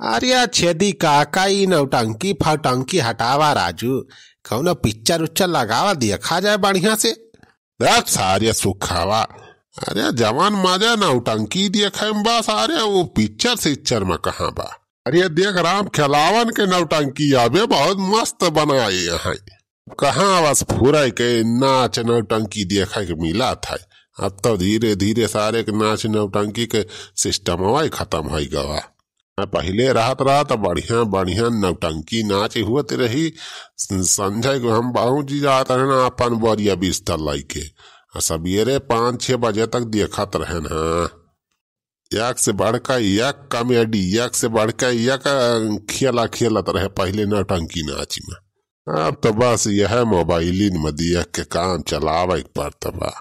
अरे छेदी काका ई नौटंकी फौटंकी हटावा राजू, कौनो पिक्चर उच्चर लगावा देखा जाए बढ़िया से। देख सारे सुखावा, अरे जवान मजा नौटंकी देखे में बा सारे, वो पिक्चर सिक्चर में कहाँ बा। अरे देख राम खिलावन के नौटंकी आवे बहुत मस्त बनाए यहाँ, कहाँ बस फुरा के नाच नौटंकी देखा के मिला था। अब तो धीरे धीरे सारे के नाच नौटंकी के सिस्टम खत्म हो गवा। पहले रात रात बढ़िया बढ़िया नौटंकी नाच हुआ रही, संजय को हम बाबू जी जाते रहे ना अपन बोरिया बिस्तर लाई के, सवेरे 5-6 बजे तक देखत रहे ना। एक से बढ़कर एक कॉमेडी, एक से बढ़कर एक खेला खेलत रहे पहले नौटंकी नाच में। अब तो बस यह मोबाइल में देख के काम चलावे पड़ता बा।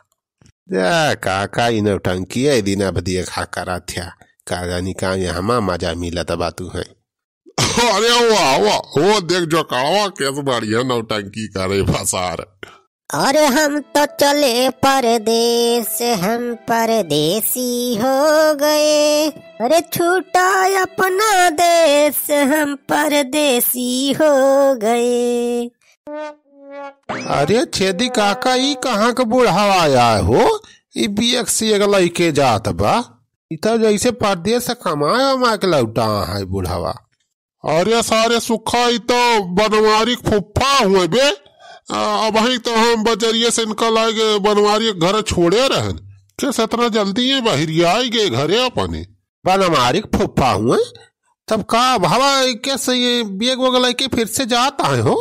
काका ई नौटंकी दिन अब देखा करा था, का जानी का यहाँ मजा मिलत बा तू है। अरे वाह वाह, वो देख जो कावा कैसे बढ़िया नौटंकी करे फसार। अरे हम तो चले परदेस, हम परदेसी हो गए, अरे छूटा अपना देश, हम परदेसी हो गए। अरे छेदी काका ई कहाँ का बुढ़ावा आया हो, ई बियक से लइके जात बा, इतना जैसे परदेश से कमाए वमा के लौटा है बुढ़ावा। अरे सारे सुखा तो बनवारी फुफ्फा हुए बे, अब वही तो हम बजरिए से निकल आए गए, बनवारी घर छोड़े रहन, कैसे इतना जल्दी है बाहर आई गए घरे अपने। बनवारी फुफ्फा हुए तब का भावा कैसे ये बेग वगैरह के फिर से जाता है हो।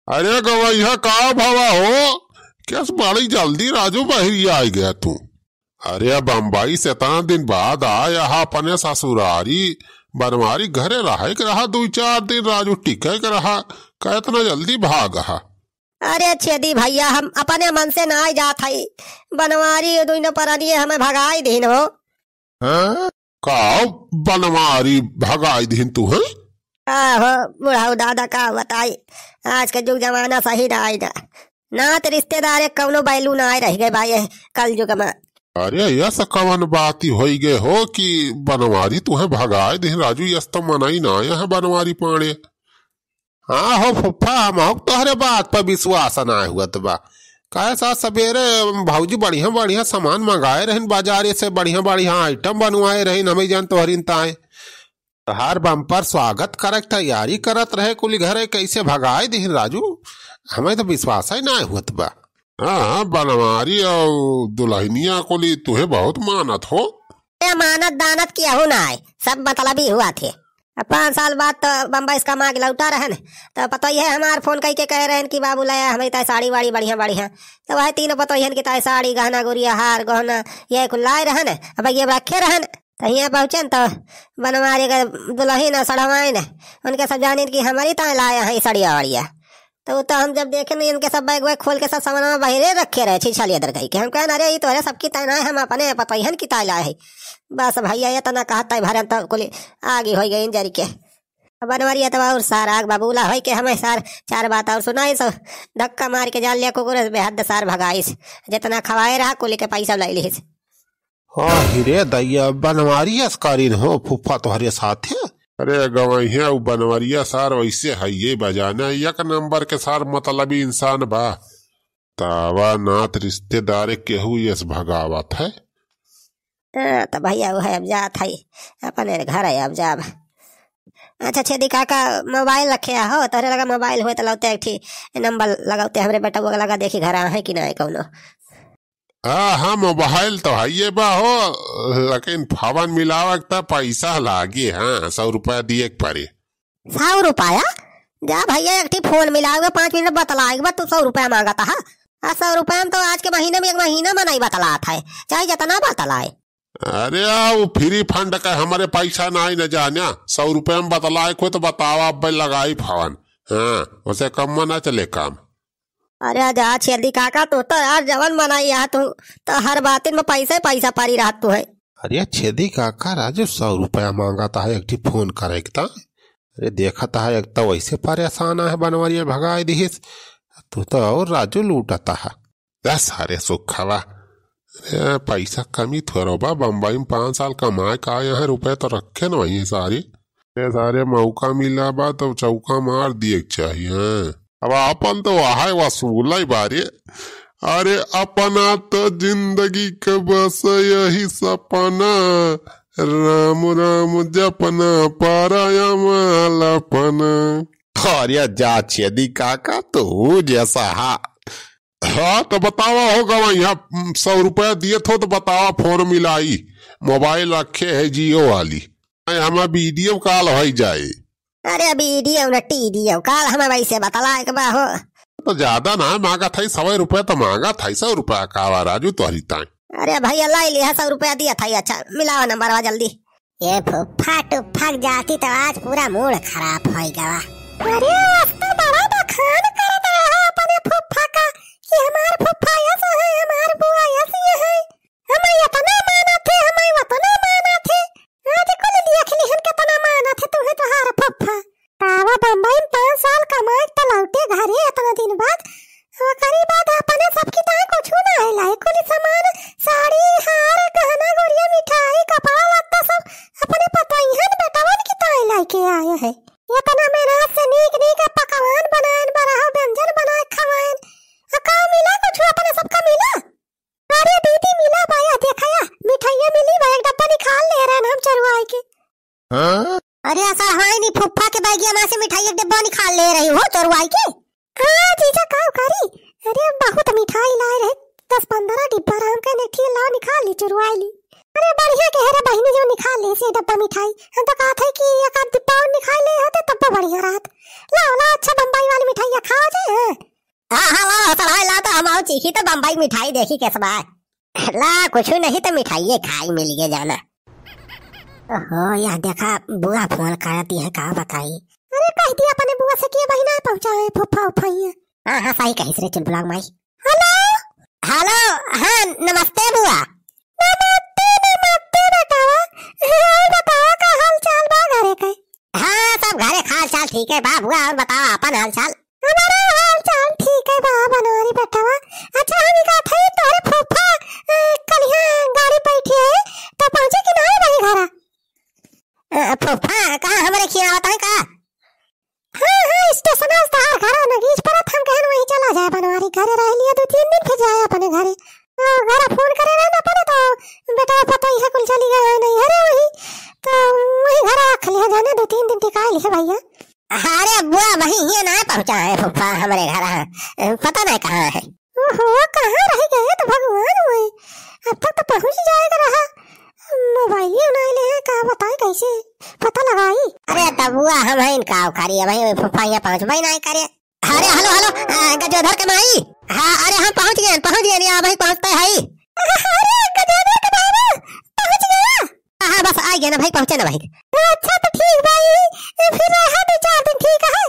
अरे गवैया का भावा हो, कैसे बड़ी जल्दी राजू बाहर आई गया तू। अरे बम्बई से इतना दिन बाद आया अपने ससुरारी, बनवारी घरे रहा 2-4 दिन राजू टिके के रहा, का इतना जल्दी भाग रहा। अरे छेदी भैया हम अपने मन से ना जात है, बनवारी दुनो परनिये हमें भगाई दिन हो। का बनवारी भगाई दिन तू है? हो बुढ़ाऊ दादा का बताई, आज का युग जमाना सही ना तो रिश्तेदार कौनो बैलू ना आए रह गए भाई कल युग में। अरे यस कवन बात हो गए हो कि बनवारी तुम्हें भगाए दे राजू, यस तो मनाई ना आया है बनवारी पाने। हाँ हो फुफ्फा, हम तोहरे बात पर विश्वास ना हुआ तो बा, काहे साथ सवेरे भाऊजी बढ़िया बढ़िया सामान मंगाए रहन बाजारे से, बढ़िया बढ़िया आइटम बनवाए रहन, हमें जान तोहरीन ताए हर बम्पर स्वागत करक तैयारी करत रहे, कुल घरे कैसे भगाए दे राजू, हमें तो विश्वास ही ना हुआ बा। हाँ बनवारी और दुल्हनिया को ली तुहे बहुत मानत हो। मानत दानत किया हो ना है, सब मतलब ही हुआ थे। 5 साल बाद तो बम्बई से कमा के लौटा रहे न, तो पता ही है हमार फोन कह के कह रहे हैं कि बाबू लाया हमें ताई साड़ी वाड़ी बढ़िया बढ़िया, तो वह तीनों पता ही है कि ताई साड़ी गहना गुड़िया हार गहना ये कुल लाए रहे न, अब ये रखे रहे न, तो यहाँ पहुंचे न तो बनवारी का दुल्हन सड़वाए न, उनके सब जाने की हमारी ताई लाया है सड़िया वाड़िया। तो हम जब देखे नहीं इनके सब बैग वैग खोल के सब सामान बाहर रखे रहे छे छलिया दर के, हम कहना अरे ये तो सबकी ताना है, हम अपने पतोहन की ताई लाए है। बस भैया ये तना कहता है भरन तो कुल आगे हो गई इंजरी के बनवारी तो और सार आग बाबूला हो के हमें सार 4 बात और सुनाई, सो धक्का मार के जाल लिया कुकुर बेहद सार भगाइस, जितना खवाए रहा कुल के पैसा ले ली। हाँ हिरे दैया बनवारी अस्कारीन हो फुफ्फा तुम्हारे साथ है। अरे गवैया बनवरिया सार वैसे है ये बजाना एक नंबर के सार मतलबी इंसान बा, तावा नात रिश्तेदार केहू यस भगावत है। तो भैया वो है अब जात है अपने घर है अब जाब। अच्छा छेदी काका मोबाइल रखे हो, तोरे लगा मोबाइल हुए तो लौते एक नंबर लगाते हमरे बेटा वो लगा देखी घर है कि ना है कौनो। हाँ मोबाइल तो है ये बा हो, लेकिन फावन मिलावक तो पैसा लागे। हाँ 100 रुपया दिए पड़े। 100 रुपया? जा भैया एक फोन मिलाओगे 5 मिनट बतलाएगा तू 100 रुपया मांगा था। 100 रुपया में तो आज के महीने में 1 महीना में नहीं बतला था, चाहे जितना बतलाए। अरे वो फ्री फंड का हमारे पैसा नहीं न जाना, 100 रुपया में बतलाए को तो बतावा अब लगाई फावन। हाँ उसे कम में ना चले काम। अरे जा छेदी काका तो यार जवन बनाई यार तू तो हर बात में पैसा पैसा पारी रात तू है। अरे छेदी काका राजू 100 रुपया मांगा था एक फोन करे था, अरे देखा था एक तो वैसे परेशान है बनवारी भगाई दिहिस, तू तो और राजू लूटता है। सारे सुखवा पैसा कमी थोड़ा बा, बम्बई में 5 साल कमाए का यहाँ रुपए तो रखे न वही सारी। ये सारे मौका मिला बा तो चौका मार दिए चाहिए। अब अपन तो वहा वसूल ही बारे। अरे अपना तो जिंदगी के बस यही सपना, राम राम जपना पाराया मालपना। अरे जा छेदी काका तू जैसा हाँ तो बतावा होगा यहाँ 100 रुपया दिए थो तो बतावा फोन मिलाई। मोबाइल रखे है जियो वाली, हमें वीडियो कॉल हो जाए। अरे वीडियो न टीडियो कॉल हमें वैसे बतला एक बार हो तो ज्यादा ना मांगा था 100 रुपया तो मांगा था 100 रुपया का राजू तोहरी ताई। अरे भैया लाई लिया 100 रुपया दिया था। अच्छा मिलाओ नंबर जल्दी। ये फुफ्फा टुफ्फा जाती तो आज पूरा मूड खराब हो गया। अरे तो बड़ा बखान करत रहा अपने फुफ्फा का कि हमार फुफ्फा ऐसा है, हमार बुआ ऐसी है, हमें इतना माना थे, हमें उतना माना थे। आज कुल देख लिहन कितना माना थे तुम्हें तोहार फुफ्फा। तावा बम्बई में 5 साल कमाए तो लौटे घरे इतना दिन बाद। करी बात अपने सबकी ताई कुछ ना है लाई कुल सामान साड़ी हार गहना गुड़िया मिठाई कपड़ा लत्ता सब अपने पतोहियन बेटवन की ताई लाई के आए है। इतना मेहनत से नीक नीक पकवान बनाएन बराह व्यंजन बनाए खवाएन। का मिला कुछ अपने सबका मिला? अरे दीदी मिला भाया देखया मिठाइयां मिली भाई एक डब्बा निकाल ले रहे हम चरवाई के। हाँ? अरे ऐसा है नहीं फुफ्फा के बैगिया में से मिठाई एक डब्बा निकाल ले रही हो चरवाई के। हाँ जीजा का करी। अरे बहुत मिठाई लाए रहे 10-15 डिब्बा राम का नेठी ला निकाल ली चरवाई ली। अरे बढ़िया के है बहनी जो निकाल ले से डब्बा मिठाई। हम तो कहा था कि एक आध डिब्बा और निकाल ले होते तब तो बढ़िया रात। लाओ ला अच्छा बम्बई वाली मिठाई खा जाए। हाँ हाँ ला चढ़ाई ला तो हम आओ चीखी तो बम्बई मिठाई देखी कैसे बात ला कुछ नहीं तो मिठाई खाई मिल गए जाना। ओहो यार देखा बुआ फोन करती है का बताई। अरे कह दिया अपने बुआ से कि बहिना पहुंचाए फुफ्फा उफाई। हाँ हाँ सही कही रे चुल बुलाओ माई। हेलो हेलो हाँ नमस्ते बुआ। नमस्ते नमस्ते बेटा बताओ का हाल चाल बा घरे के। हाँ सब घरे हाल चाल ठीक है बा बुआ और बताओ अपन हाल चाल। हमारा हाल चाल ठीक है बा बनवारी बेटा। अच्छा हम का थे तोरे फुफ्फा कल यहाँ गाड़ी बैठी है तो पहुंचे कि नहीं वही घरा। फुफ्फा कहाँ हमारे खियावत है का। हाँ हाँ स्टेशन है घर नगीज पर हम कहन वही चला जाए बनवारी घरे रह लिया 2-3 दिन फिर जाए अपने घरे। घर फोन करे ना पड़े तो बेटा पता ही है कुल चली गया नहीं अरे वही तो वही घर रख लिया जाने 2-3 दिन टिका लिया भैया। अरे बुआ वही ये ना पहुंचा है फुफ्फा हमारे घर पता नहीं कहाँ है। ओहो कहाँ रह गए तो भगवान हुए अब तक तो पहुंच जाएगा रहा। मोबाइल ही उन्हें ले का बताए कैसे पता लगाई। अरे तब बुआ हम है इनका करी भाई फुफ्फा यहाँ पहुंच भाई नहीं करे। अरे हेलो हेलो गजोधर के माई। हाँ अरे हम पहुंच गए भाई पहुंचते है। अरे गजोधर के बाबू पहुंच गया। हाँ बस आ गया ना भाई पहुंचे ना भाई। अच्छा तो ठीक भाई फिर रहा 2-4 दिन ठीक है।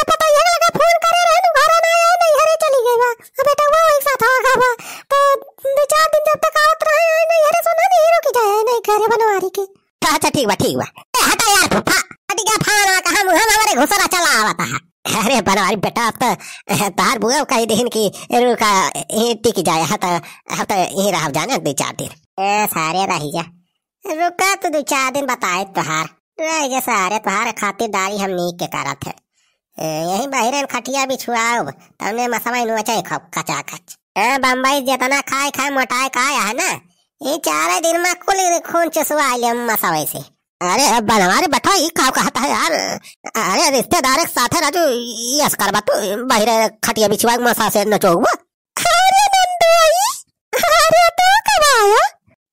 पता ही लगा फोन करे रहे तू घर ना आया नहीं हरे चली गई बा बेटा वो एक साथ आगा बा तो 2-4 दिन जब तक आवत रहे नहीं हरे सुना नहीं रुक जाए नहीं घरे बनवारी के। अच्छा ठीक बा हटा यार फुफ्फा हट गया फाना कहां मुंह हमारे घुसरा चला आवता है। अरे बनवारी बेटा अब तो तार बुआ कही देहन की रुका टिक जाए हत यही रह जाने 2-4 दिन। सारे रही जा रुका तो 2-4 दिन बताए तुहार रह गए सारे तुहार खातिरदारी हम नीक के करत है। यही बहिरन खटिया भी छुआओ तमने मसवाई नुचे कचा कच। बम्बई जितना खाए मोटाए खाया है ना ये 4 दिन में कुल खून चुसवा लिया मसवाई से। अरे बनवारी बैठा ही का कहता है यार। अरे रिश्तेदार के साथ राजू यस करबा तू बहिरे खटिया बिछवा मसा से नचोगबा। अरे नंदू अरे तो कब आया।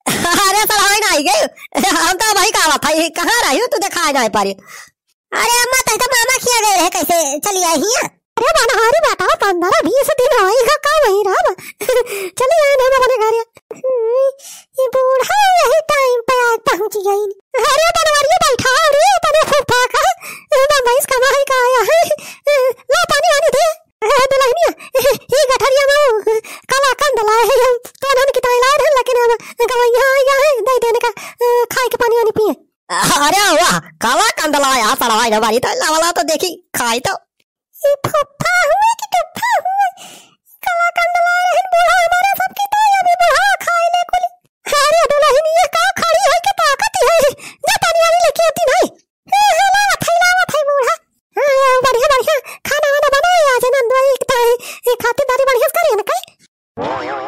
अरे सलाह नहीं गई हम तो भाई का था कहाँ रही तू देखा नहीं पारी। अरे अम्मा तो मामा किया गए है कैसे चली आई ही। अरे बनवारी बेटा 15-20 दिन होएगा का वही रहा चली आई ना अपने घर। ये बूढ़ा यही टाइम पे आज पहुंच गई। अरे बनवारी बैठा अरे तने फुफ्फा का बम्बई का माई का आया है ला पानी आने दे। दुल्हनिया ये गठरिया में काला कंद लाए हैं हम कानन की ताई लाए हैं लेकिन हम गवैया आया है दे देने का खाए के पानी वानी पिए। अरे वाह काला कंद लाया सड़वाई ना बारी तो लावाला तो देखी खाई तो ये फुफ्फा हुए कि टुफ्फा हुए काला कंद लाए हैं बूढ़ा हमारे सबकी ताई अभी बूढ़ा खाए ले कुली। अरे दुल्हनिया का खड़ी है के ताकत है जा पानी वाली लेके आती नहीं। हेला ये खातिरदारी बढ़िया से करे ना कहीं।